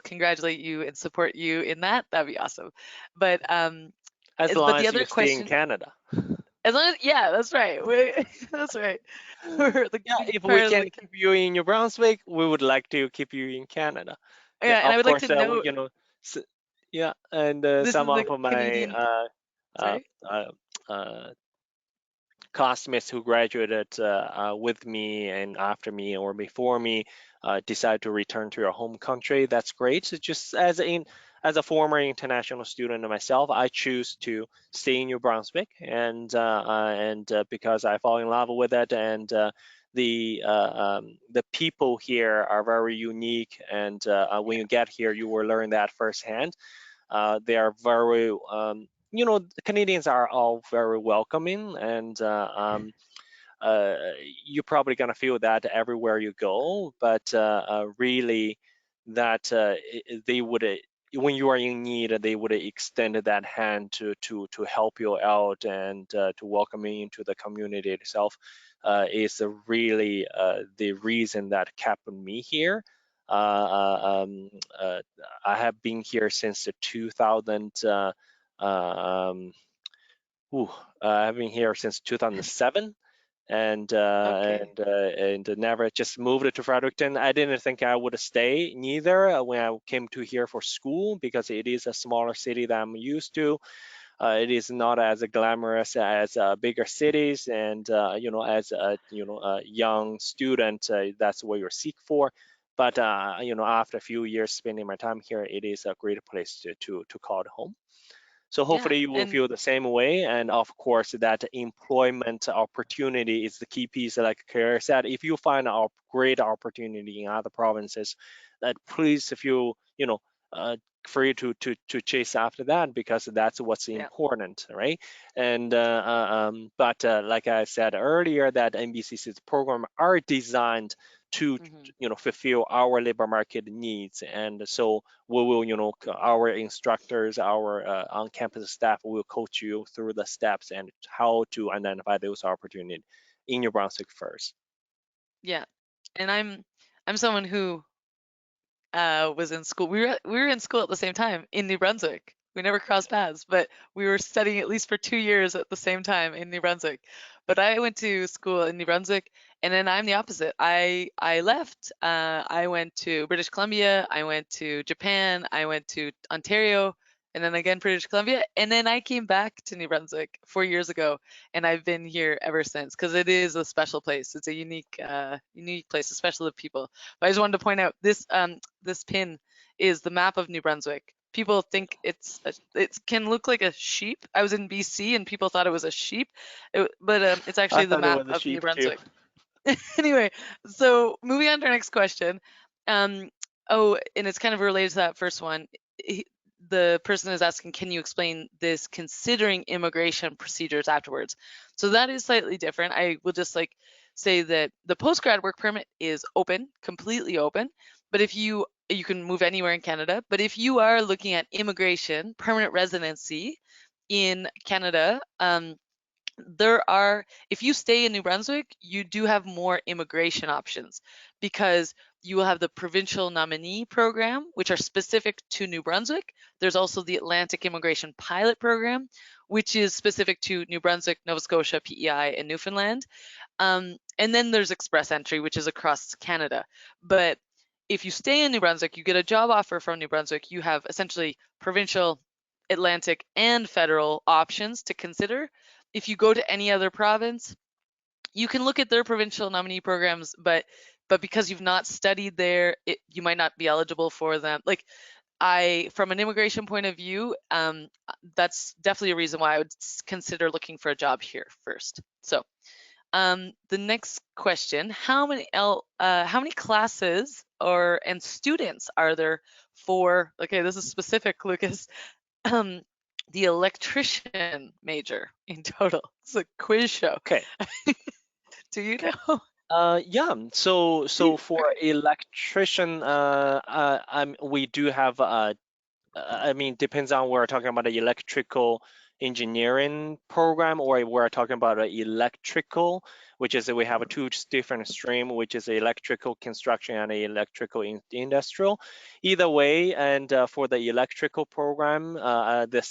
congratulate you and support you in that. That'd be awesome. But As but long the as other you stay in question, Canada. as long as yeah, that's right. That's right. We're the Yeah, if we part of the can keep you in New Brunswick, we would like to keep you in Canada. Yeah, yeah, and I of would like course, to note s- yeah, and this some is a of my Canadian. uh, Sorry. uh, uh, classmates who graduated with me and after me or before me decide to return to your home country. That's great. So just as a former international student myself, I choose to stay in New Brunswick, and because I fall in love with it, and the people here are very unique, and when Yeah. you get here, you will learn that firsthand. They are very, the Canadians are all very welcoming, and uh, you're probably gonna feel that everywhere you go. But really, that they would. When you are in need, they would extend that hand to help you out and to welcome you into the community itself is really the reason that kept me here. Uh, uh, um, uh, I have been here since 2000. Um, ooh, I've been here since 2007, and Okay. never just moved to Fredericton. I didn't think I would stay neither when I came to here for school because it is a smaller city that I'm used to. It is not as glamorous as bigger cities, and as a young student, that's what you're seek for. But after a few years spending my time here, it is a great place to call it home. So Yeah. hopefully you will And feel the same way. And of course, that employment opportunity is the key piece. Like Claire said, if you find a great opportunity in other provinces, that please feel, uh, free to chase after that because that's what's yeah. important, right? And but like I said earlier, that NBCC's program are designed to Hmm. fulfill our labor market needs, and so we will, our instructors, our on-campus staff will coach you through the steps and how to identify those opportunities in New Brunswick first. Yeah. And I'm someone who was in school. We were in school at the same time in New Brunswick. We never crossed paths, but we were studying at least for 2 years at the same time in New Brunswick. But I went to school in New Brunswick, And then I'm the opposite. I left. I went to British Columbia. I went to Japan. I went to Ontario, and then again British Columbia. And then I came back to New Brunswick 4 years ago, and I've been here ever since because it is a special place. It's a unique place, especially the people. But I just wanted to point out this pin is the map of New Brunswick. People think it can look like a sheep. I was in BC and people thought it was a sheep, but it's I actually the thought it map was a of New sheep too. Brunswick. Anyway, so moving on to our next question. Um, oh, and it's kind of related to that first one. The person is asking, can you explain this considering immigration procedures afterwards? So that is slightly different. I will just like say that the postgrad work permit is open, completely open. But if you can move anywhere in Canada, but if you are looking at immigration, permanent residency in Canada, if you stay in New Brunswick, you do have more immigration options because you will have the provincial nominee program, which are specific to New Brunswick. There's also the Atlantic Immigration Pilot Program, which is specific to New Brunswick, Nova Scotia, PEI, and Newfoundland. And then there's Express Entry, which is across Canada. But if you stay in New Brunswick, you get a job offer from New Brunswick, you have essentially provincial, Atlantic, and federal options to consider. If you go to any other province, you can look at their provincial nominee programs, but because you've not studied there, you might not be eligible for them. Like from an immigration point of view, that's definitely a reason why I would consider looking for a job here first. So, the next question: how many classes and students are there for? Okay, this is specific, Lucas. Um, the electrician major in total. It's a quiz show. Okay. Do you know? Yeah. So for Okay. electrician, we do have I mean, depends on we're talking about the electrical engineering program or we're talking about electrical, which is we have two different stream, which is electrical construction and electrical industrial. Either way, and for the electrical program, the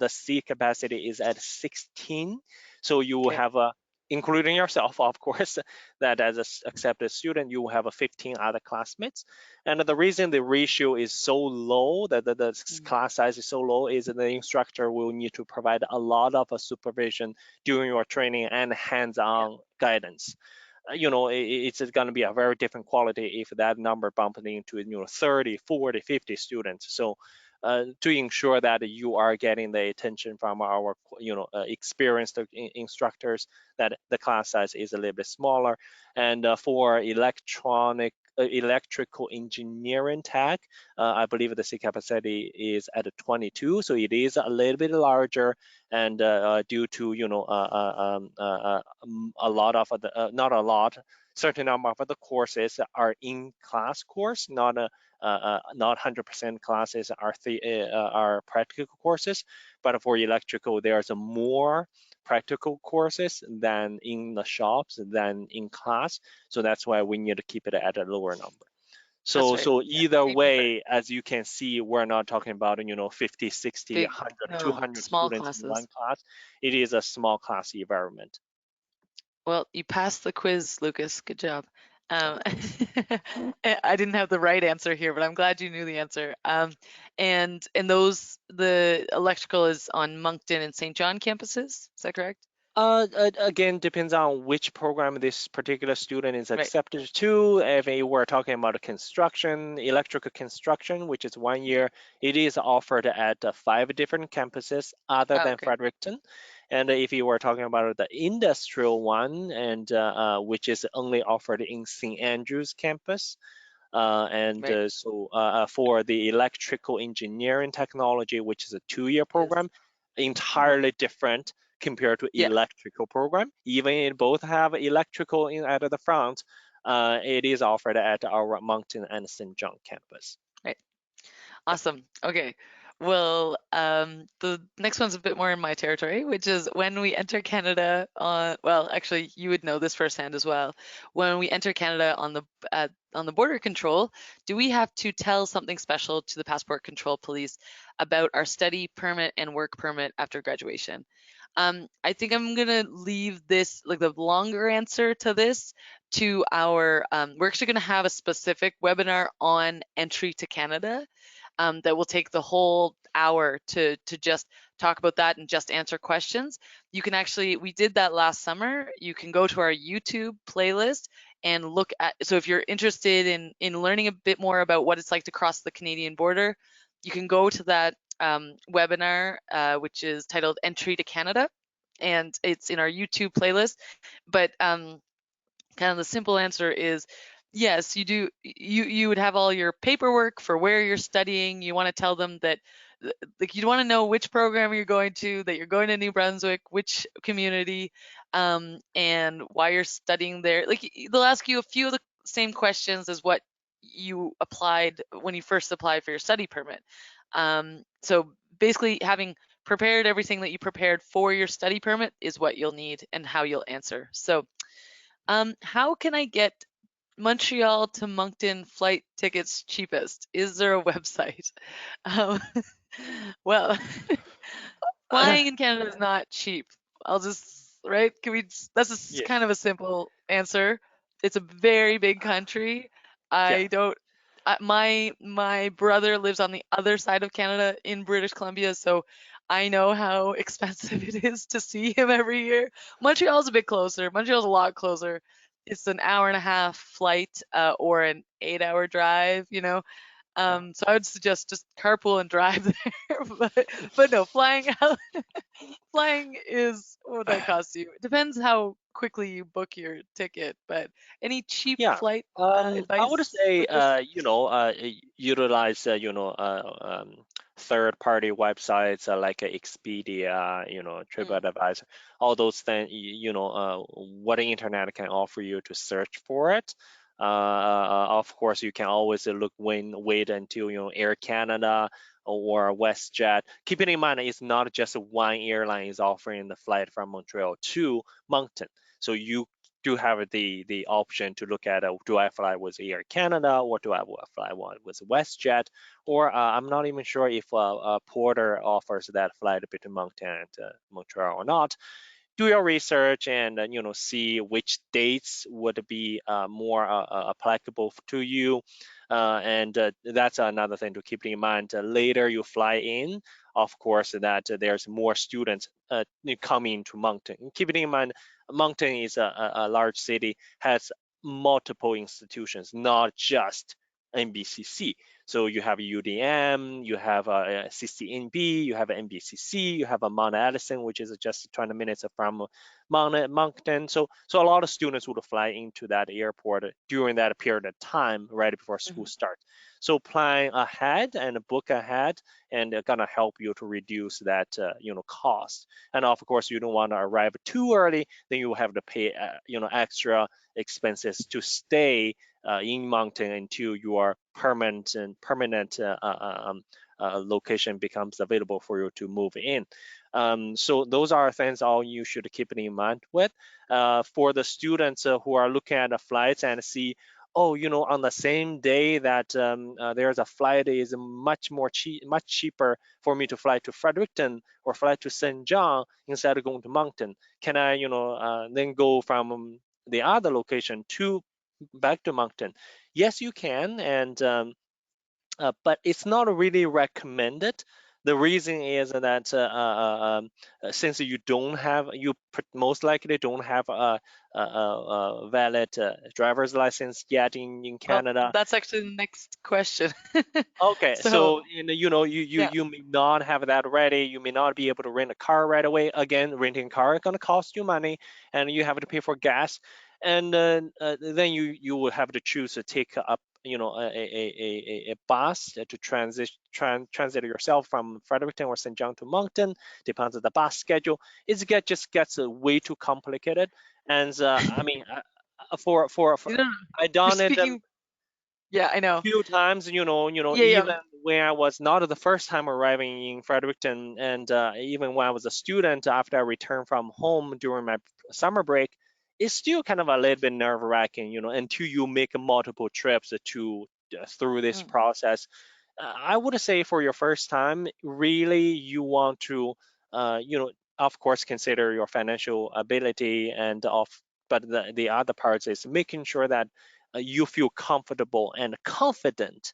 seat capacity is at 16. So you will Okay. have a including yourself, of course, that as a accepted student, you will have a 15 other classmates. And the reason the ratio is so low, that the Mm, class size is so low, is the instructor will need to provide a lot of supervision during your training and yeah. hands-on guidance. It's going to be a very different quality if that number bumped into 30, 40, 50 students. So to ensure that you are getting the attention from our experienced instructors, that the class size is a little bit smaller. And for electrical engineering tech, I believe the seat capacity is at 22, so it is a little bit larger. And due to a lot of the not a lot, certain number of the courses are in class course, not 100% classes are practical courses. But for electrical, there's more practical courses than in the shops than in class. So that's why we need to keep it at a lower number. That's So right. so Yeah. either Same here. way, as you can see, we're not talking about 50, 60, Big, 100, no, 200 small students in classes. one class. It is a small class environment. Well, you passed the quiz, Lucas. Good job. Um, Of course. I didn't have the right answer here, but I'm glad you knew the answer. And the electrical is on Moncton and St. John campuses. Is that correct? Again, depends on which program this particular student is Right. accepted to. If we're talking about construction, electrical construction, which is one Yeah. year, it is offered at 5 different campuses other Oh, than okay. Fredericton. And if you were talking about the industrial one, and which is only offered in St. Andrews campus, and Right. for the electrical engineering technology, which is a 2 year Is program, uh-huh. entirely different compared to Yeah. electrical program. Even it both have electrical at the front, it is offered at our Moncton and St. John campus. Right. Yeah. Awesome. Okay. Well, the next one's a bit more in my territory, which is when we enter Canada well, actually, you would know this firsthand as well. When we enter Canada on the border control, do we have to tell something special to the passport control police about our study permit and work permit after graduation? I think I'm gonna leave this, like the longer answer to this, to our. We're actually gonna have a specific webinar on entry to Canada, that will take the whole hour to just talk about that and just answer questions. You can actually, we did that last summer. You can go to our YouTube playlist and look at. So if you're interested in learning a bit more about what it's like to cross the Canadian border, you can go to that webinar, which is titled Entry to Canada, and it's in our YouTube playlist. But kind of the simple answer is yes, you do. You would have all your paperwork for where you're studying. You want to tell them that, like, you want to know which program you're going to, that you're going to New Brunswick, which community, and why you're studying there. Like, they'll ask you a few of the same questions as what you applied when you first applied for your study permit. So basically, having prepared everything that you prepared for your study permit is what you'll need and how you'll answer. So, how can I get Montreal to Moncton flight tickets cheapest? Is there a website? Um, well, flying in Canada is not cheap. I'll just, right? That's Yeah, kind of a simple answer. It's a very big country. yeah. I don't, my brother lives on the other side of Canada in British Columbia, so I know how expensive it is to see him every year. Montreal's a bit closer. Montreal's a lot closer. It's an hour and a half flight, or an 8-hour drive, you know. So I would suggest just carpool and drive there. But no, flying is what would that cost you? It depends how quickly you book your ticket, but any cheap Yeah, flight I would advice say, for this? utilize, third-party websites like Expedia, Mm, TripAdvisor, all those things, what the internet can offer you to search for it. Of course, you can always wait until, Air Canada or WestJet. Keeping in mind, it's not just one airline is offering the flight from Montreal to Moncton. So you do have the option to look at, do I fly with Air Canada or do I fly with WestJet, or I'm not even sure if Porter offers that flight between Moncton and Montreal or not. Do your research and see which dates would be more applicable to you, and that's another thing to keep in mind. Later you fly in, of course, that there's more students coming to Moncton. Keep in mind, Moncton is a large city, has multiple institutions, not just NBCC. So you have UDM, you have CCNB, you have NBCC, you have a Mount Allison, which is just 20 minutes from Moncton. So a lot of students would fly into that airport during that period of time right before school mhm. starts. So plan ahead and book ahead, and gonna help you to reduce that cost. And of course, you don't want to arrive too early, then you have to pay extra expenses to stay in Moncton until your permanent location becomes available for you to move in. So those are things all you should keep in mind with. For the students who are looking at the flights and see, oh, on the same day that there's a flight is much cheaper for me to fly to Fredericton or fly to St. John instead of going to Moncton. Can I, then go from the other location to back to Moncton? Yes, you can, and but it's not really recommended. The reason is that since you most likely don't have a valid driver's license yet in Well, Canada. that's actually the next question. Okay, So, so you yeah. you may not have that ready. You may not be able to rent a car right away. Again, renting a car is gonna cost you money, and you have to pay for gas, and then you will have to choose to take up a bus to transit yourself from Fredericton or St. John to Moncton. Depends on the bus schedule. Just gets way too complicated, and I mean, for You know, I you're done it speaking. Yeah, I know. few times, Yeah, even yeah. when I was not the first time arriving in Fredericton, and even when I was a student after I returned from home during my summer break, it's still kind of a little bit nerve-wracking, until you make multiple trips to through this Mm, process. I would say for your first time, really you want to, of course consider your financial ability but the other part is making sure that you feel comfortable and confident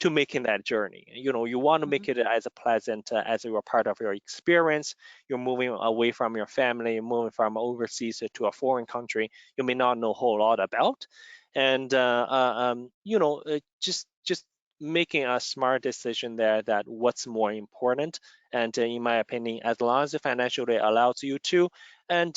to making that journey. You want to Mhm. make it as pleasant as you're part of your experience. You're moving away from your family, moving from overseas to a foreign country you may not know a whole lot about, and just making a smart decision there that what's more important. And in my opinion, as long as it financially allows you to, and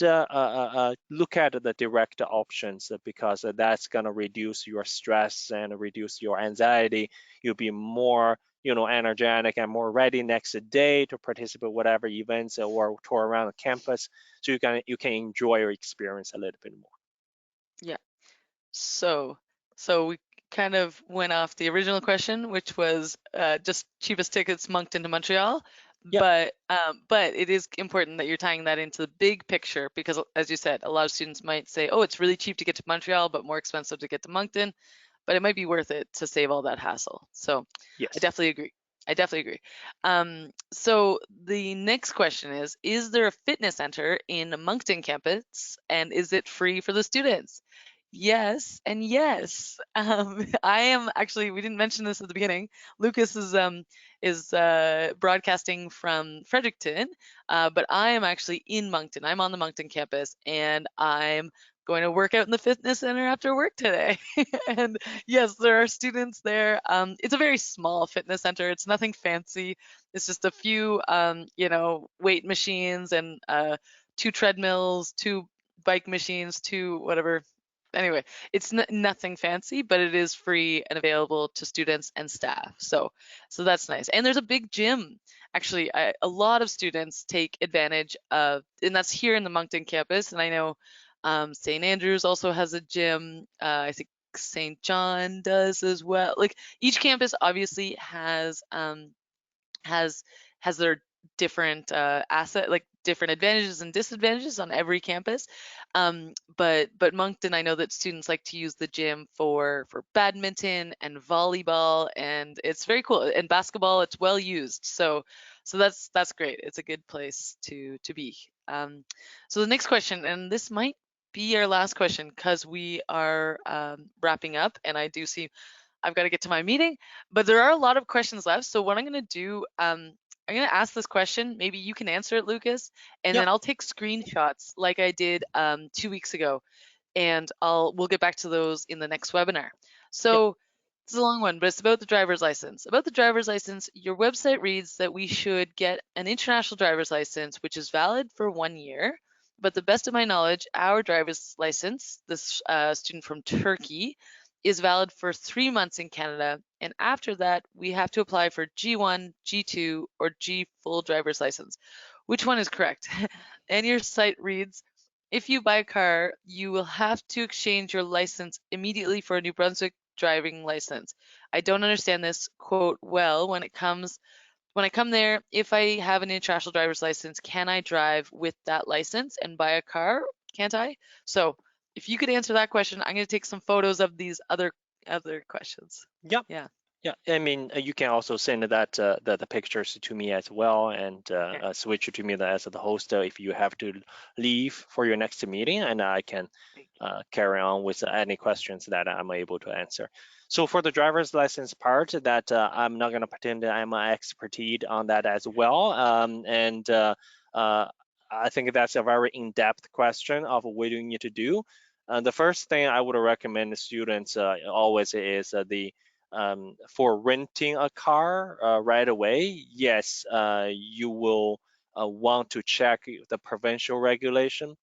look at the direct options because that's going to reduce your stress and reduce your anxiety. You'll be more energetic and more ready next day to participate whatever events or tour around the campus, so you can enjoy your experience a little bit more. Yeah. So, so we kind of went off the original question, which was just cheapest tickets Moncton to Montreal. Yep. But it is important that you're tying that into the big picture because, as you said, a lot of students might say, "Oh, it's really cheap to get to Montreal, but more expensive to get to Moncton." But it might be worth it to save all that hassle. So, I Yes. definitely agree. I definitely agree. So the next question is there a fitness center in Moncton campus, and is it free for the students? Yes, and yes. I am actually, we didn't mention this at the beginning. Lucas is broadcasting from Fredericton, but I am actually in Moncton. I'm on the Moncton campus, and I'm going to work out in the fitness center after work today. And yes, there are students there. It's a very small fitness center. It's nothing fancy. It's just a few, weight machines and two treadmills, two bike machines, two whatever. Anyway, it's nothing fancy, but it is free and available to students and staff. So that's nice. And there's a big gym. Actually, a lot of students take advantage of, and that's here in the Moncton campus. And I know St. Andrews also has a gym. I think St. John does as well. Like each campus obviously has has their different like different advantages and disadvantages on every campus. But Moncton, I know that students like to use the gym for badminton and volleyball, and it's very cool. And basketball, it's well used. So that's great. It's a good place to be. So the next question, and this might be our last question because we are wrapping up, and I do see I've got to get to my meeting, but there are a lot of questions left. So what I'm going to do, I'm going to ask this question. Maybe you can answer it, Lucas, and Yep. then I'll take screenshots like I did 2 weeks ago, and we'll get back to those in the next webinar. Yep. So it's a long one, but it's about the driver's license. About the driver's license, your website reads that we should get an international driver's license, which is valid for 1 year. But the best of my knowledge, our driver's license, this student from Turkey, is valid for 3 months in Canada. And after that, we have to apply for G1, G2, or G full driver's license. Which one is correct? And your site reads, if you buy a car, you will have to exchange your license immediately for a New Brunswick driving license. I don't understand this quote well when I come there, if I have an international driver's license, can I drive with that license and buy a car? Can't I? So if you could answer that question, I'm going to take some photos of these other questions. Yep. Yeah. Yeah, I mean, you can also send the pictures to me as well, and Okay. switch to me as the host if you have to leave for your next meeting, and I can carry on with any questions that I'm able to answer. So for the driver's license part, that I'm not going to pretend that I'm an expertise on that as well, and uh, I think that's a very in-depth question of what you need to do. The first thing I would recommend students always is for renting a car right away. Yes, you will want to check the provincial regulation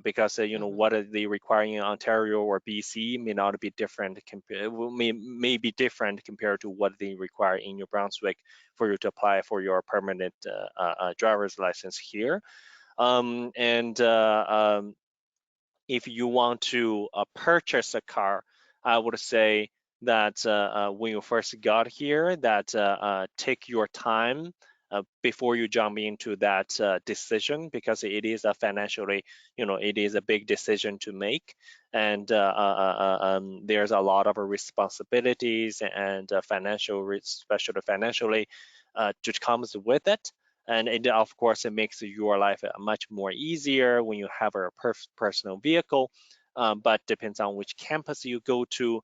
because Hmm. what are they requiring in Ontario or BC may not be different may be different compared to what they require in New Brunswick for you to apply for your permanent driver's license here. And if you want to purchase a car, I would say that when you first got here, that take your time before you jump into that decision because it is a financially, it is a big decision to make, and there's a lot of responsibilities and especially financially, which comes with it. And it, of course, it makes your life much more easier when you have a personal vehicle. But depends on which campus you go to.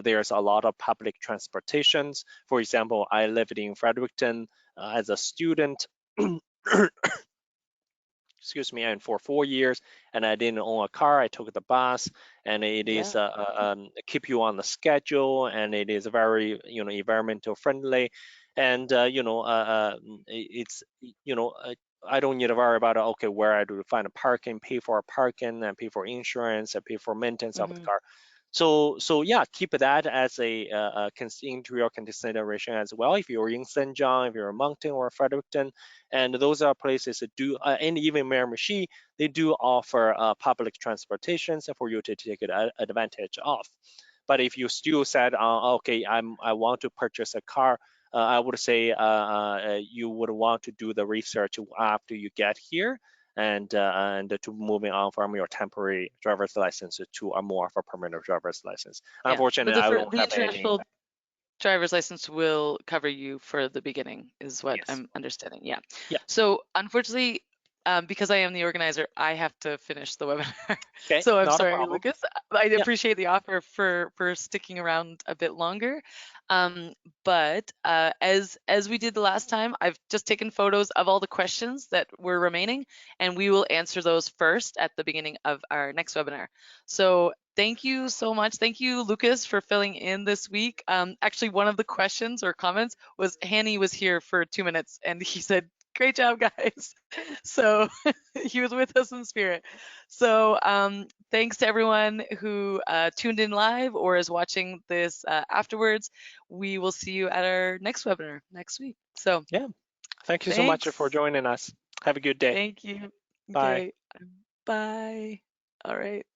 There's a lot of public transportations. For example, I lived in Fredericton as a student. Excuse me, and for 4 years, and I didn't own a car. I took the bus, and it is Yeah. keep you on the schedule, and it is very environmental friendly, and it's I don't need to worry about okay where I do to find a parking, pay for a parking, and pay for insurance, and pay for maintenance of the Hmm. car. So yeah, keep that as into your consideration as well. If you're in St. John, if you're in Moncton or Fredericton, and those are places that do, and even Miramichi, they do offer public transportations for you to take advantage of. But if you still said, okay, I want to purchase a car, I would say you would want to do the research after you get here, and to moving on from your temporary driver's license to a more of a permanent driver's license. Yeah. But Unfortunately, I don't the have any. international driver's license will cover you for the beginning, is what Yes. I'm understanding. Yeah. Yeah. So unfortunately, because I am the organizer, I have to finish the webinar. Okay. So I'm Not a sorry, problem. Lucas. I Yeah. appreciate the offer for sticking around a bit longer. Um, but as we did the last time, I've just taken photos of all the questions that were remaining, and we will answer those first at the beginning of our next webinar. So thank you so much. Thank you, Lucas, for filling in this week. Actually, one of the questions or comments was Hanny was here for 2 minutes, and he said, "Great job, guys." So he was with us in spirit. So thanks to everyone who tuned in live or is watching this afterwards. We will see you at our next webinar next week. So Yeah. Thank you so much for thanks. joining us. Have a good day. Thank you. Bye. Okay. Bye. All right.